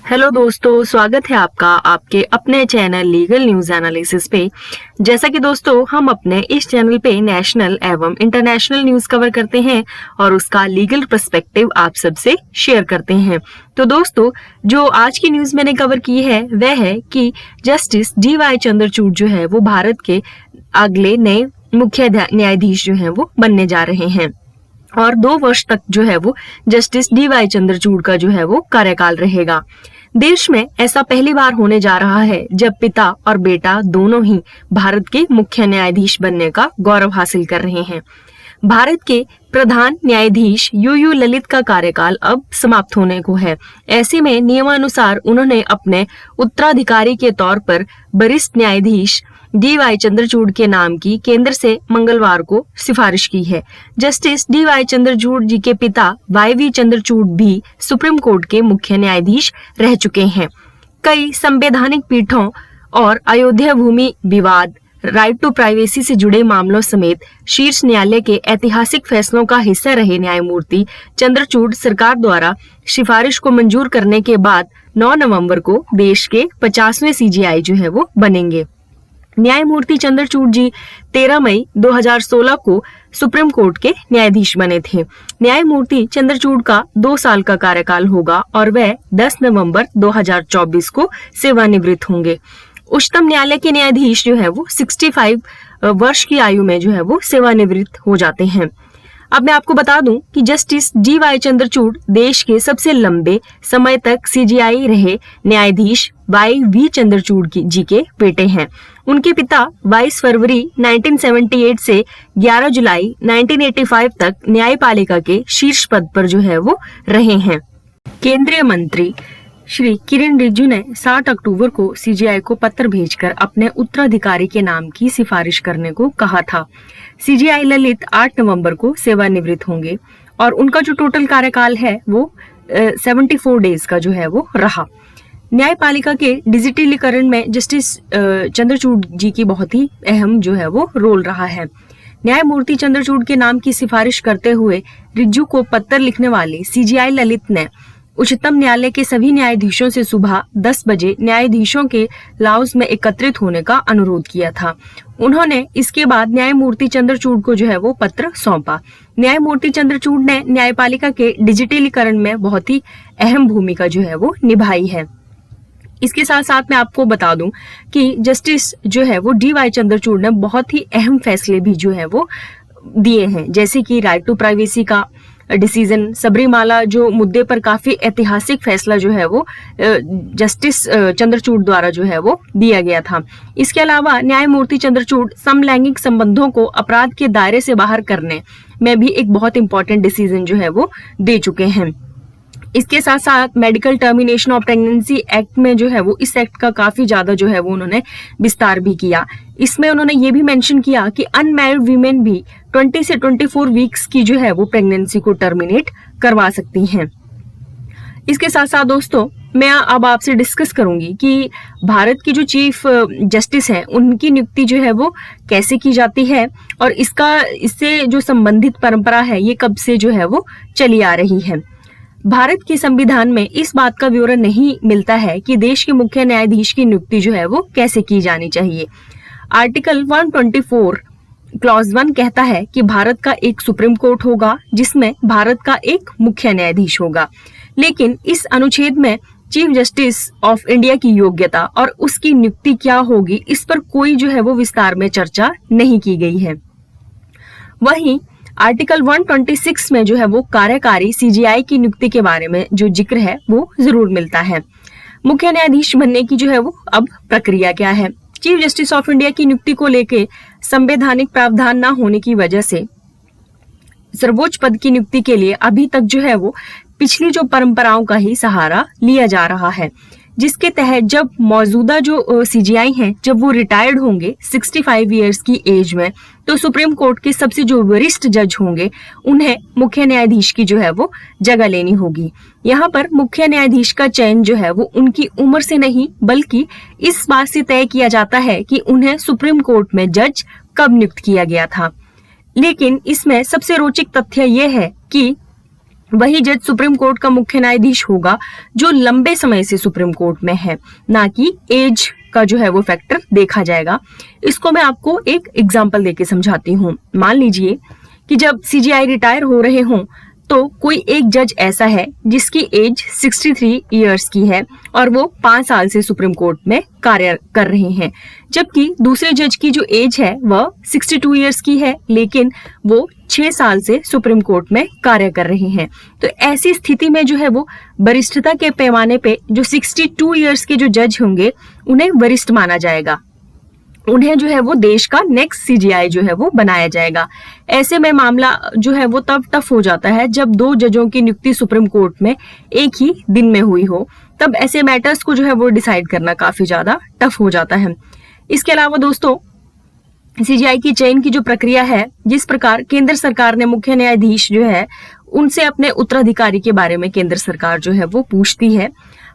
Hello दोस्तों, स्वागत है आपका आपके अपने चैनल लीगल न्यूज एनालिसिस पे। जैसा कि दोस्तों हम अपने इस चैनल पे नेशनल एवं इंटरनेशनल न्यूज कवर करते हैं और उसका लीगल पर्सपेक्टिव आप सबसे शेयर करते हैं। तो दोस्तों, जो आज की न्यूज मैंने कवर की है वह है कि जस्टिस DY चंद्रचूड़ जो है वो भारत के अगले नए मुख्य न्यायाधीश जो है वो बनने जा रहे हैं और 2 वर्ष तक जो है वो जस्टिस DY चंद्रचूड़ का जो है वो कार्यकाल रहेगा। देश में ऐसा पहली बार होने जा रहा है जब पिता और बेटा दोनों ही भारत के मुख्य न्यायाधीश बनने का गौरव हासिल कर रहे हैं। भारत के प्रधान न्यायाधीश UU ललित का कार्यकाल अब समाप्त होने को है। ऐसे में नियमानुसार उन्होंने अपने उत्तराधिकारी के तौर पर वरिष्ठ न्यायाधीश DY चंद्रचूड़ के नाम की केंद्र से मंगलवार को सिफारिश की है। जस्टिस DY चंद्रचूड़ जी के पिता YV चंद्रचूड़ भी सुप्रीम कोर्ट के मुख्य न्यायाधीश रह चुके हैं। कई संवैधानिक पीठों और अयोध्या भूमि विवाद, राइट टू प्राइवेसी से जुड़े मामलों समेत शीर्ष न्यायालय के ऐतिहासिक फैसलों का हिस्सा रहे न्यायमूर्ति चंद्रचूड़ सरकार द्वारा सिफारिश को मंजूर करने के बाद 9 नवंबर को देश के 50वें CJI जो है वो बनेंगे। न्यायमूर्ति चंद्रचूड़ जी 13 मई 2016 को सुप्रीम कोर्ट के न्यायाधीश बने थे। न्यायमूर्ति चंद्रचूड़ का 2 साल का कार्यकाल होगा और वह 10 नवंबर 2024 को सेवानिवृत्त होंगे। उच्चतम न्यायालय के न्यायाधीश जो है वो 65 वर्ष की आयु में जो है वो सेवानिवृत्त हो जाते हैं। अब मैं आपको बता दूं कि जस्टिस DY चंद्रचूड़ देश के सबसे लंबे समय तक CJI रहे न्यायाधीश YV चंद्रचूड़ जी के बेटे हैं। उनके पिता 22 फरवरी 1978 से 11 जुलाई 1985 तक न्यायपालिका के शीर्ष पद पर जो है वो रहे हैं। केंद्रीय मंत्री श्री किरण रिजिजू ने 7 अक्टूबर को CJI को पत्र भेजकर अपने उत्तराधिकारी के नाम की सिफारिश करने को कहा था। CJI ललित 8 नवंबर को सेवानिवृत्त होंगे और उनका जो टोटल कार्यकाल है वो 74 डेज का जो है वो रहा। न्यायपालिका के डिजिटलीकरण में जस्टिस चंद्रचूड़ जी की बहुत ही अहम जो है वो रोल रहा है। न्यायमूर्ति चंद्रचूड़ के नाम की सिफारिश करते हुए रिजिजू को पत्र लिखने वाली CJI ललित ने उच्चतम न्यायालय के सभी न्यायाधीशों से सुबह 10 बजे न्यायाधीशों के लाउंज में एकत्रित होने का अनुरोध किया था। उन्होंने इसके बाद न्यायमूर्ति चंद्रचूड़ को जो है वो पत्र सौंपा। न्यायमूर्ति चंद्रचूड़ ने न्यायपालिका के डिजिटलीकरण में बहुत ही अहम भूमिका जो है वो निभाई है। इसके साथ साथ मैं आपको बता दूं कि जस्टिस जो है वो DY चंद्रचूड़ ने बहुत ही अहम फैसले भी जो है वो दिए हैं, जैसे कि राइट टू प्राइवेसी का डिसीजन, सबरीमाला जो मुद्दे पर काफी ऐतिहासिक फैसला जो है वो जस्टिस चंद्रचूड़ द्वारा जो है वो दिया गया था। इसके अलावा न्यायमूर्ति चंद्रचूड़ समलैंगिक संबंधों को अपराध के दायरे से बाहर करने में भी एक बहुत इंपॉर्टेंट डिसीजन जो है वो दे चुके हैं। इसके साथ साथ medical termination of pregnancy act में जो है वो इस एक्ट का काफी ज्यादा जो है वो उन्होंने विस्तार भी किया। इसमें उन्होंने ये भी मेंशन किया कि अनमैरिड वीमेन भी 20 से 24 वीक्स की जो है वो प्रेगनेंसी को टर्मिनेट करवा सकती हैं। इसके साथ साथ दोस्तों, मैं अब आपसे डिस्कस करूंगी कि भारत की जो चीफ जस्टिस हैं उनकी नियुक्ति जो है वो कैसे की जाती है और इससे जो संबंधित परंपरा है ये कब से जो है वो चली आ रही है। भारत के संविधान में इस बात का विवरण नहीं मिलता है कि देश के मुख्य न्यायाधीश की नियुक्ति जो है वो कैसे की जानी चाहिए। आर्टिकल 124 क्लॉज 1 कहता है कि भारत का एक सुप्रीम कोर्ट होगा जिसमें भारत का एक मुख्य न्यायाधीश होगा, लेकिन इस अनुच्छेद में चीफ जस्टिस ऑफ इंडिया की योग्यता और उसकी नियुक्ति क्या होगी इस पर कोई जो है वो विस्तार में चर्चा नहीं की गई है। वहीं आर्टिकल 126 में जो है वो कार्यकारी CJI की नियुक्ति के बारे में जो जिक्र है वो जरूर मिलता है। मुख्य न्यायाधीश बनने की जो है वो अब प्रक्रिया क्या है। चीफ जस्टिस ऑफ इंडिया की नियुक्ति को लेकर संवैधानिक प्रावधान न होने की वजह से सर्वोच्च पद की नियुक्ति के लिए अभी तक जो है वो पिछली जो परंपराओं का ही सहारा लिया जा रहा है, जिसके तहत जब मौजूदा जो CJI हैं जब वो रिटायर्ड होंगे 65 इयर्स की एज में, तो सुप्रीम कोर्ट के सबसे जो वरिष्ठ जज होंगे उन्हें मुख्य न्यायाधीश की जो है वो जगह लेनी होगी। यहाँ पर मुख्य न्यायाधीश का चयन जो है वो उनकी उम्र से नहीं बल्कि इस बात से तय किया जाता है कि उन्हें सुप्रीम कोर्ट में जज कब नियुक्त किया गया था। लेकिन इसमें सबसे रोचक तथ्य ये है कि वही जज सुप्रीम कोर्ट का मुख्य न्यायाधीश होगा जो लंबे समय से सुप्रीम कोर्ट में है, ना कि एज का जो है वो फैक्टर देखा जाएगा। इसको मैं आपको एक एग्जांपल देके समझाती हूँ। मान लीजिए कि जब सीजीआई रिटायर हो रहे हों तो कोई एक जज ऐसा है जिसकी एज 63 इयर्स की है और वो 5 साल से सुप्रीम कोर्ट में कार्य कर रहे हैं, जबकि दूसरे जज की जो एज है वह 62 इयर्स की है, लेकिन वो 6 साल से सुप्रीम कोर्ट में कार्य कर रहे हैं। तो ऐसी स्थिति में जो है वो वरिष्ठता के पैमाने पे जो 62 इयर्स के जो जज होंगे उन्हें वरिष्ठ माना जाएगा, उन्हें जो है वो देश का नेक्स्ट सीजीआई जो है वो बनाया जाएगा। ऐसे में मामला जो है वो तब टफ हो जाता है जब 2 जजों की नियुक्ति सुप्रीम कोर्ट में एक ही दिन में हुई हो, तब ऐसे मैटर्स को जो है वो डिसाइड करना काफी ज्यादा टफ हो जाता है। इसके अलावा दोस्तों, सीजीआई की चयन की जो प्रक्रिया है, जिस प्रकार केंद्र सरकार ने मुख्य न्यायाधीश जो है उनसे अपने उत्तराधिकारी के बारे में केंद्र सरकार जो है वो पूछती है,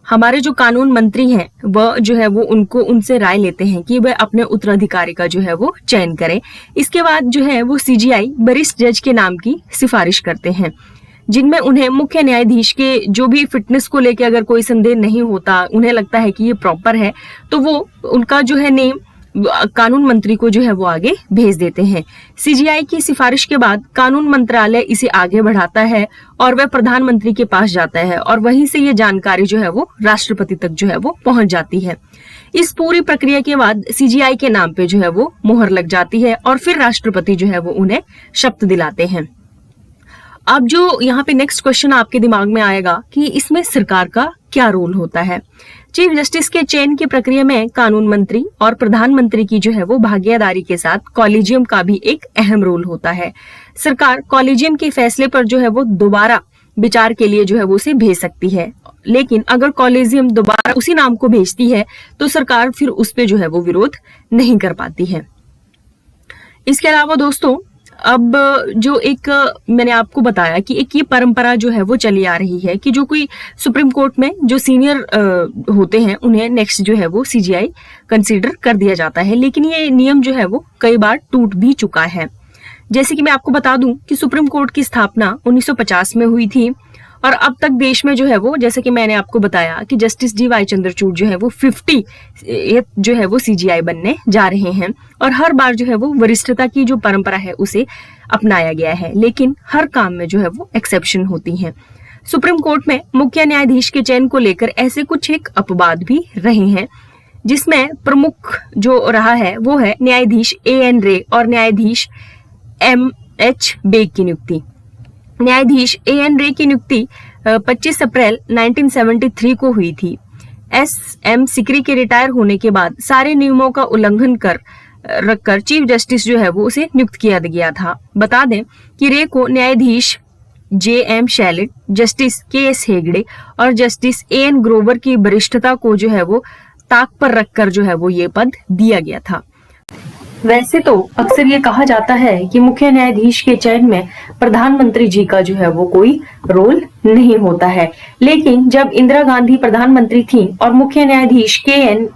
हमारे जो कानून मंत्री हैं वह जो है वो उनसे राय लेते हैं कि वह अपने उत्तराधिकारी का जो है वो चयन करें। इसके बाद जो है वो सीजीआई वरिष्ठ जज के नाम की सिफारिश करते हैं, जिनमें उन्हें मुख्य न्यायाधीश के जो भी फिटनेस को लेकर अगर कोई संदेह नहीं होता, उन्हें लगता है कि ये प्रॉपर है, तो वो उनका जो है नेम कानून मंत्री को जो है वो आगे भेज देते हैं। सीजीआई की सिफारिश के बाद कानून मंत्रालय इसे आगे बढ़ाता है और वह प्रधानमंत्री के पास जाता है और वहीं से ये जानकारी जो है वो राष्ट्रपति तक जो है वो पहुंच जाती है। इस पूरी प्रक्रिया के बाद सीजीआई के नाम पे जो है वो मोहर लग जाती है और फिर राष्ट्रपति जो है वो उन्हें शपथ दिलाते हैं। अब जो यहाँ पे नेक्स्ट क्वेश्चन आपके दिमाग में आएगा कि इसमें सरकार का क्या रोल होता है। चीफ जस्टिस के चयन की प्रक्रिया में कानून मंत्री और प्रधानमंत्री की जो है वो भागीदारी के साथ कॉलेजियम का भी एक अहम रोल होता है। सरकार कॉलेजियम के फैसले पर जो है वो दोबारा विचार के लिए जो है वो उसे भेज सकती है, लेकिन अगर कॉलेजियम दोबारा उसी नाम को भेजती है तो सरकार फिर उस पे जो है वो विरोध नहीं कर पाती है। इसके अलावा दोस्तों, अब जो एक मैंने आपको बताया कि एक ये परंपरा जो है वो चली आ रही है कि जो कोई सुप्रीम कोर्ट में जो सीनियर होते हैं उन्हें नेक्स्ट जो है वो सीजीआई कंसीडर कर दिया जाता है, लेकिन ये नियम जो है वो कई बार टूट भी चुका है। जैसे कि मैं आपको बता दूं कि सुप्रीम कोर्ट की स्थापना 1950 में हुई थी और अब तक देश में जो है वो, जैसे कि मैंने आपको बताया कि जस्टिस डी.वाई. चंद्रचूड़ जो है वो 50 जो है वो सीजीआई बनने जा रहे हैं और हर बार जो है वो वरिष्ठता की जो परंपरा है उसे अपनाया गया है, लेकिन हर काम में जो है वो एक्सेप्शन होती हैं। सुप्रीम कोर्ट में मुख्य न्यायाधीश के चयन को लेकर ऐसे कुछ एक अपवाद भी रहे हैं, जिसमें प्रमुख जो रहा है वो है न्यायाधीश A.N. रे और न्यायाधीश M.H. बेग की नियुक्ति। न्यायाधीश A.N. रे की नियुक्ति 25 अप्रैल 1973 को हुई थी। S.M. सिकरी के रिटायर होने के बाद सारे नियमों का उल्लंघन रखकर चीफ जस्टिस जो है वो उसे नियुक्त किया गया था। बता दें कि रे को न्यायाधीश J.M. शैलिट, justice K.S. हेगड़े और जस्टिस A.N. ग्रोवर की वरिष्ठता को जो है वो ताक पर रखकर जो है वो ये पद दिया गया था। वैसे तो अक्सर ये कहा जाता है कि मुख्य न्यायाधीश के चयन में प्रधानमंत्री जी का जो है वो कोई रोल नहीं होता है, लेकिन जब इंदिरा गांधी प्रधानमंत्री थी और मुख्य न्यायाधीश K.N.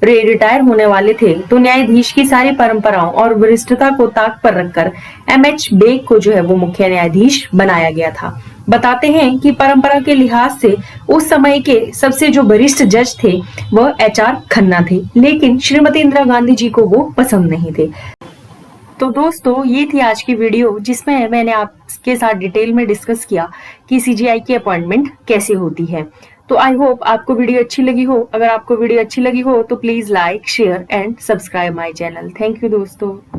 रे रिटायर होने वाले थे तो न्यायाधीश की सारी परंपराओं और वरिष्ठता को ताक पर रखकर M.H. बेग को जो है वो मुख्य न्यायाधीश बनाया गया था। बताते हैं कि परंपरा के लिहाज से उस समय के सबसे जो वरिष्ठ जज थे वह H.R. खन्ना थे, लेकिन श्रीमती इंदिरा गांधी जी को वो पसंद नहीं थे। तो दोस्तों, ये थी आज की वीडियो जिसमें मैंने आपके साथ डिटेल में डिस्कस किया कि सीजीआई की अपॉइंटमेंट कैसे होती है। तो आई होप आपको वीडियो अच्छी लगी हो। अगर आपको वीडियो अच्छी लगी हो तो please like, share and subscribe my channel. Thank you दोस्तों।